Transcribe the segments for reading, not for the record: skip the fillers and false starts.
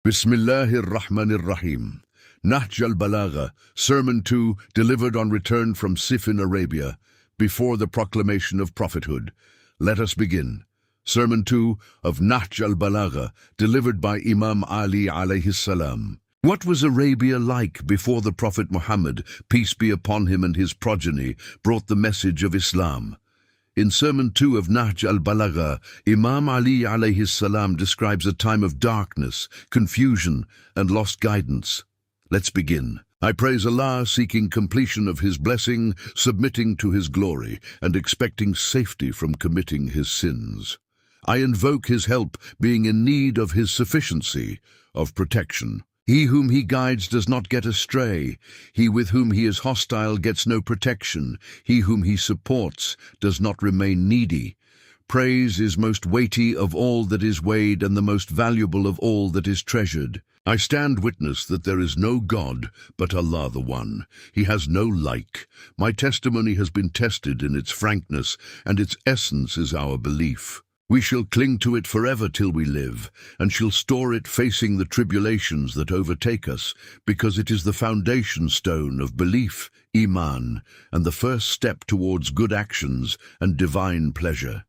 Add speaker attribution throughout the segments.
Speaker 1: Bismillahir Rahmanir Rahim. Nahj al-Balagha, Sermon 2, delivered on return from Siffin, Arabia, before the proclamation of prophethood. Let us begin. Sermon 2 of Nahj al-Balagha, delivered by Imam Ali Alayhis Salam. What was Arabia like before the Prophet Muhammad, peace be upon him, and his progeny brought the message of Islam? In Sermon 2 of Nahj al-Balagha, Imam Ali Alayhis Salam describes a time of darkness, confusion, and lost guidance. Let's begin. I praise Allah, seeking completion of His blessing, submitting to His glory, and expecting safety from committing His sins. I invoke His help, being in need of His sufficiency, of protection. He whom He guides does not get astray. He with whom He is hostile gets no protection. He whom He supports does not remain needy. Praise is most weighty of all that is weighed, and the most valuable of all that is treasured. I stand witness that there is no God but Allah the One. He has no like. My testimony has been tested in its frankness, and its essence is our belief. We shall cling to it forever till we live, and shall store it facing the tribulations that overtake us, because it is the foundation stone of belief, Iman, and the first step towards good actions and divine pleasure.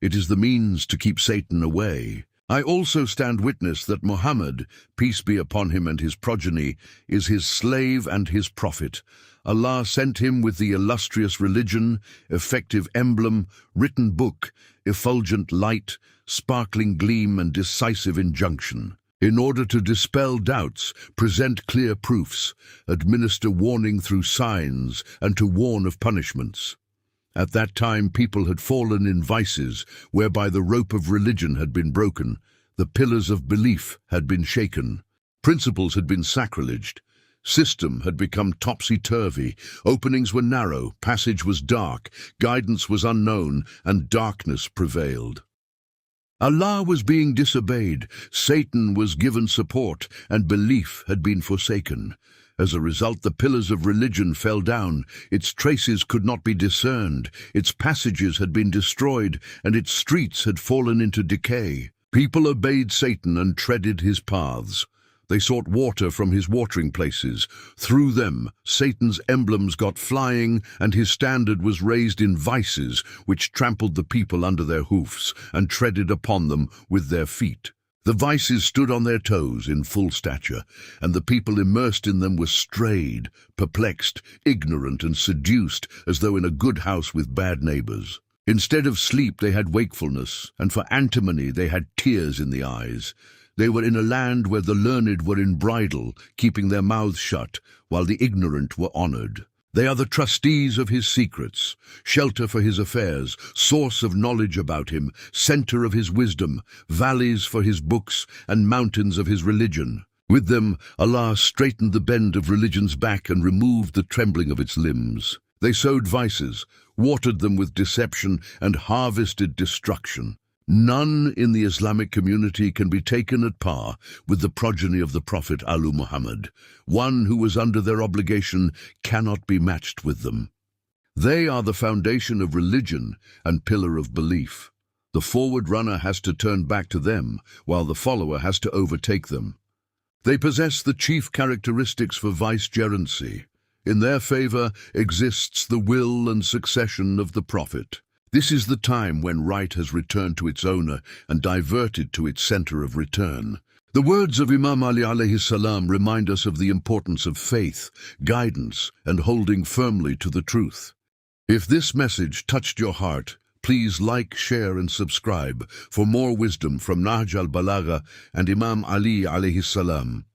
Speaker 1: It is the means to keep Satan away. I also stand witness that Muhammad, peace be upon him and his progeny, is his slave and his prophet. Allah sent him with the illustrious religion, effective emblem, written book, effulgent light, sparkling gleam, and decisive injunction. In order to dispel doubts, present clear proofs, administer warning through signs, and to warn of punishments. At that time people had fallen in vices, whereby the rope of religion had been broken, the pillars of belief had been shaken, principles had been sacrileged, system had become topsy-turvy, openings were narrow, passage was dark, guidance was unknown, and darkness prevailed. Allah was being disobeyed, Satan was given support, and belief had been forsaken. As a result, the pillars of religion fell down, its traces could not be discerned, its passages had been destroyed, and its streets had fallen into decay. People obeyed Satan and treaded his paths. They sought water from his watering places. Through them, Satan's emblems got flying, and his standard was raised in vices, which trampled the people under their hoofs and treaded upon them with their feet. The vices stood on their toes in full stature, and the people immersed in them were strayed, perplexed, ignorant, and seduced, as though in a good house with bad neighbors. Instead of sleep they had wakefulness, and for antimony they had tears in the eyes. They were in a land where the learned were in bridle, keeping their mouths shut, while the ignorant were honored. They are the trustees of his secrets, shelter for his affairs, source of knowledge about him, center of his wisdom, valleys for his books, and mountains of his religion. With them, Allah straightened the bend of religion's back and removed the trembling of its limbs. They sowed vices, watered them with deception, and harvested destruction. None in the Islamic community can be taken at par with the progeny of the Prophet Alu Muhammad. One who was under their obligation cannot be matched with them. They are the foundation of religion and pillar of belief. The forward runner has to turn back to them, while the follower has to overtake them. They possess the chief characteristics for vicegerency. In their favor exists the will and succession of the Prophet. This is the time when right has returned to its owner and diverted to its center of return. The words of Imam Ali Alayhis Salam remind us of the importance of faith, guidance, and holding firmly to the truth. If this message touched your heart, please like, share, and subscribe for more wisdom from Nahj al-Balagha and Imam Ali Alayhis Salam.